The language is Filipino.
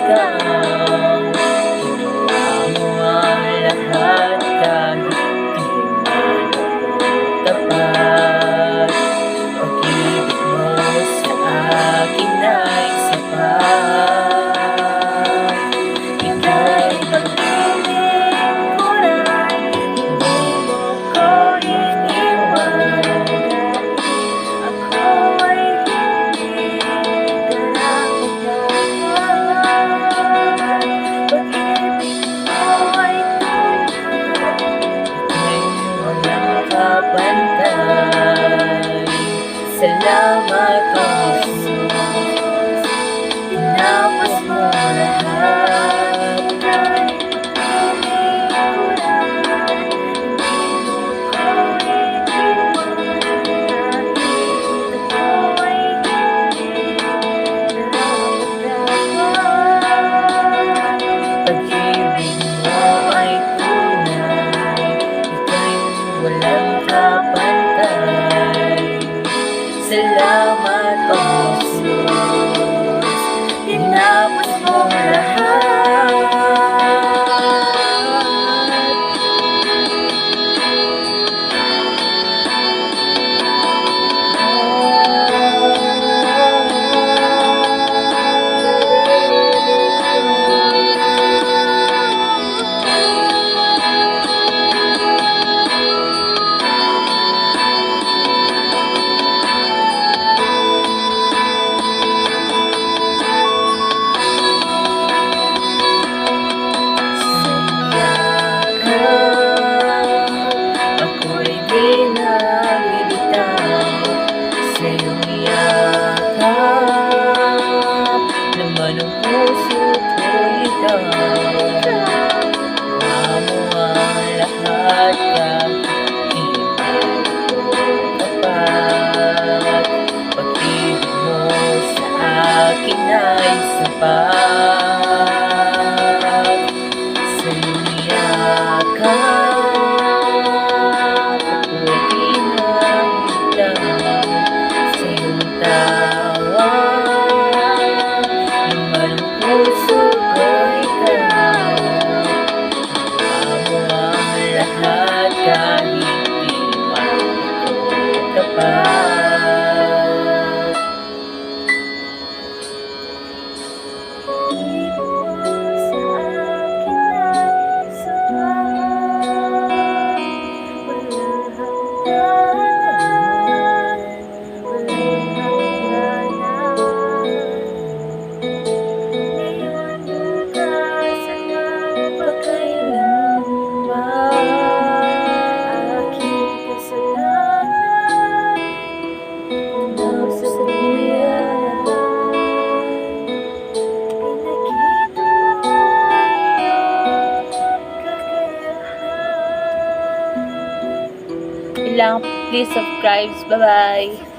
ikaw. Ginawa mo ang lahat kahit di man ako tapat. Pag-ibig mo sa akin ay sapat. Ika'y pag-ibig ko rin, hindi mo ko iniwan. Ako ay hindi karapat-dapat. Pag-ibig mo ay tunay, ika'y walang kapantay. Salamat, O Jesus, tinapos mo lahat. Ika'y pag-ibig ko rin, hindi mo ko iniwan. Kahit ako ay hindi karapat-dapat. Pag-ibig mo ay tunay, ika'y walang kapantay. Salamat, O Jesus, tinapos mo lahat. Ako'y di nabibitaw sa iyong yakap. Laman ng puso ko'y ikaw. Ginawa mo ang lahat kahit di man ako tapat. Pag-ibig mo sa akin ay sapat. Sa iyong yakap, ako'y di nabibitaw sa iyong tawag. Laman ng puso ko ikaw. Ginawa mo ang lahat kahit di man ako tapat. Pag-ibig mo sa akin ay sapat. Walang hangganan, walang hangganan. Ngayon bukasan ng pagkailanman. Aking kasalanan, kung sa sabihan. Pinakita mo ang iyong kakayahan. Please subscribe. Bye-bye.